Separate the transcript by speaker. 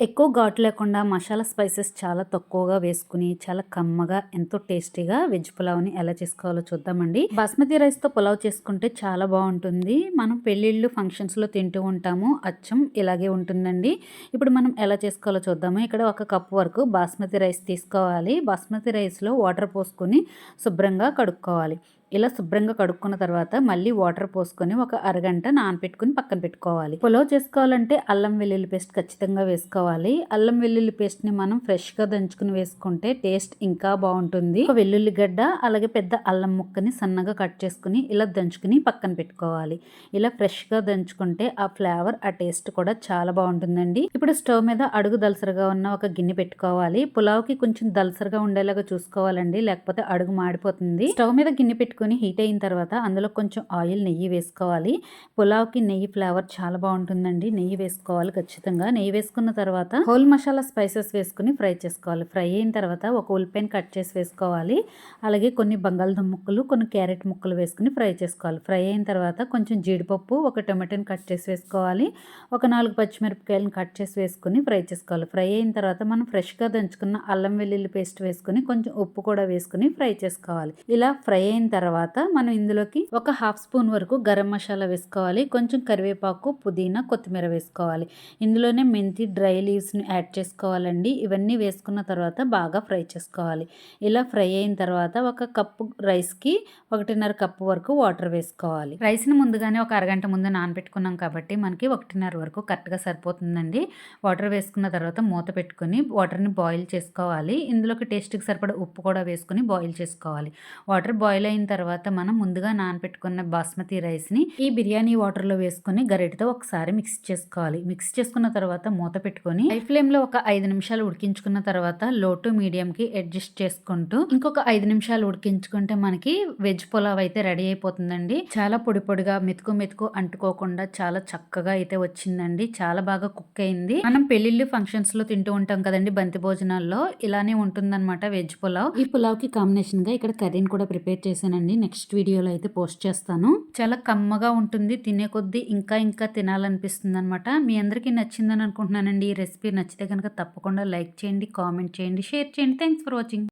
Speaker 1: ఎక్కువ ఘాటు లేకుండా మసాలా స్పైసెస్ చాలా తక్కువగా వేసుకుని చాలా కమ్మగా ఎంతో టేస్టీగా వెజ్ పులావ్ని ఎలా చేసుకోవాలో చూద్దామండి. బాస్మతి రైస్తో పులావ్ చేసుకుంటే చాలా బాగుంటుంది. మనం పెళ్ళిళ్ళు ఫంక్షన్స్లో తింటూ ఉంటాము. అచ్చం ఇలాగే ఉంటుందండి. ఇప్పుడు మనం ఎలా చేసుకోవాలో చూద్దాము. ఇక్కడ 1 కప్పు వరకు బాస్మతి రైస్ తీసుకోవాలి. బాస్మతి రైస్లో వాటర్ పోసుకొని శుభ్రంగా కడుక్కోవాలి. ఇలా శుభ్రంగా కడుక్కున్న తర్వాత మళ్ళీ వాటర్ పోసుకొని ఒక అరగంట నానపెట్టుకుని పక్కన పెట్టుకోవాలి. పులావ్ చేసుకోవాలంటే అల్లం వెల్లుల్లి పేస్ట్ ఖచ్చితంగా వేసుకోవాలి. అల్లం వెల్లుల్లి పేస్ట్ని మనం ఫ్రెష్గా దంచుకుని వేసుకుంటే టేస్ట్ ఇంకా బాగుంటుంది. ఒక వెల్లుల్లి గడ్డ అలాగే పెద్ద అల్లం ముక్కని సన్నగా కట్ చేసుకుని ఇలా దంచుకుని పక్కన పెట్టుకోవాలి. ఇలా ఫ్రెష్గా దంచుకుంటే ఆ ఫ్లేవర్ ఆ టేస్ట్ కూడా చాలా బాగుంటుందండి. ఇప్పుడు స్టవ్ మీద అడుగు దలసరగా ఉన్న ఒక గిన్నె పెట్టుకోవాలి. పులావ్కి కొంచెం దలసరగా ఉండేలాగా చూసుకోవాలండి, లేకపోతే అడుగు మాడిపోతుంది. స్టవ్ మీద గిన్నె పెట్టుకుని హీట్ అయిన తర్వాత అందులో కొంచెం ఆయిల్ నెయ్యి వేసుకోవాలి. పులావ్కి నెయ్యి ఫ్లేవర్ చాలా బాగుంటుందండి. నెయ్యి వేసుకోవాలి ఖచ్చితంగా. నెయ్యి వేసుకున్న తర్వాత హోల్ మసాలా స్పైసెస్ వేసుకుని ఫ్రై చేసుకోవాలి. ఫ్రై అయిన తర్వాత ఒక ఉల్లిపాయను కట్ చేసి వేసుకోవాలి. అలాగే కొన్ని బంగాళదుంప ముక్కలు, కొన్ని క్యారెట్ ముక్కలు వేసుకుని ఫ్రై చేసుకోవాలి. ఫ్రై అయిన తర్వాత కొంచెం జీడిపప్పు, ఒక టొమాటోని కట్ చేసి వేసుకోవాలి. ఒక 4 పచ్చిమిరపకాయలను కట్ చేసి వేసుకుని ఫ్రై చేసుకోవాలి. ఫ్రై అయిన తర్వాత మనం ఫ్రెష్గా దంచుకున్న అల్లం వెల్లుల్లి పేస్ట్ వేసుకుని కొంచెం ఉప్పు కూడా వేసుకుని ఫ్రై చేసుకోవాలి. ఇలా ఫ్రై అయిన తర్వాత మనం ఇందులోకి ఒక 1/2 స్పూన్ వరకు గరం మసాలా వేసుకోవాలి. కొంచెం కరివేపాకు, పుదీనా, కొత్తిమీర వేసుకోవాలి. ఇందులోనే మెంతి డ్రై లీవ్స్ని యాడ్ చేసుకోవాలండి. ఇవన్నీ వేసుకున్న తర్వాత బాగా ఫ్రై చేసుకోవాలి. ఇలా ఫ్రై అయిన తర్వాత ఒక కప్పు రైస్కి 1.5 కప్పు వరకు వాటర్ వేసుకోవాలి. రైస్ని ముందుగానే ఒక అరగంట ముందు నానబెట్టుకున్నాం కాబట్టి మనకి 1.5 వరకు కరెక్ట్గా సరిపోతుందండి. వాటర్ వేసుకున్న తర్వాత మూత పెట్టుకుని వాటర్ని బాయిల్ చేసుకోవాలి. ఇందులోకి టేస్ట్కి సరిపడా ఉప్పు కూడా వేసుకుని బాయిల్ చేసుకోవాలి. వాటర్ బాయిల్ అయిన తర్వాత మనం ముందుగా నానబెట్టుకున్న బాస్మతి రైస్ని ఈ బిర్యానీ వాటర్లో వేసుకుని గరిటెతో ఒకసారి మిక్స్ చేసుకోవాలి. మిక్స్ చేసుకున్న తర్వాత మూత పెట్టుకొని హై ఫ్లేమ్లో ఒక 5 నిమిషాలు ఉడికించుకున్న తర్వాత లో టు మీడియంకి అడ్జస్ట్ చేసుకుంటూ ఇంకొక 5 నిమిషాలు ఉడికించుకుంటే మనకి వెజ్ పులావ్ అయితే రెడీ అయిపోతుందండి. చాలా పొడి పొడిగా మెతుకు మెతుకు అంటుకోకుండా చాలా చక్కగా అయితే వచ్చిందండి. చాలా బాగా కుక్ అయింది. మనం పెళ్లిళ్ళు ఫంక్షన్స్ లో తింటూ ఉంటాం కదండి బంతి భోజనాల్లో, ఇలానే ఉంటుందన్నమాట వెజ్ పులావ్. ఈ పులావ్ కి కాంబినేషన్ గా ఇక్కడ కర్రీని కూడా ప్రిపేర్ చేశానండి. నెక్స్ట్ వీడియోలో అయితే పోస్ట్ చేస్తాను. చాలా కమ్మగా ఉంటుంది. తినే కొద్దీ ఇంకా ఇంకా తినాలనిపిస్తుంది అనమాట. మీ అందరికీ నచ్చిందని అనుకుంటున్నానండి. ఈ రెసిపీ నచ్చితే కనుక తప్పకుండా లైక్ చేయండి, కామెంట్ చేయండి, షేర్ చేయండి. Thanks for watching.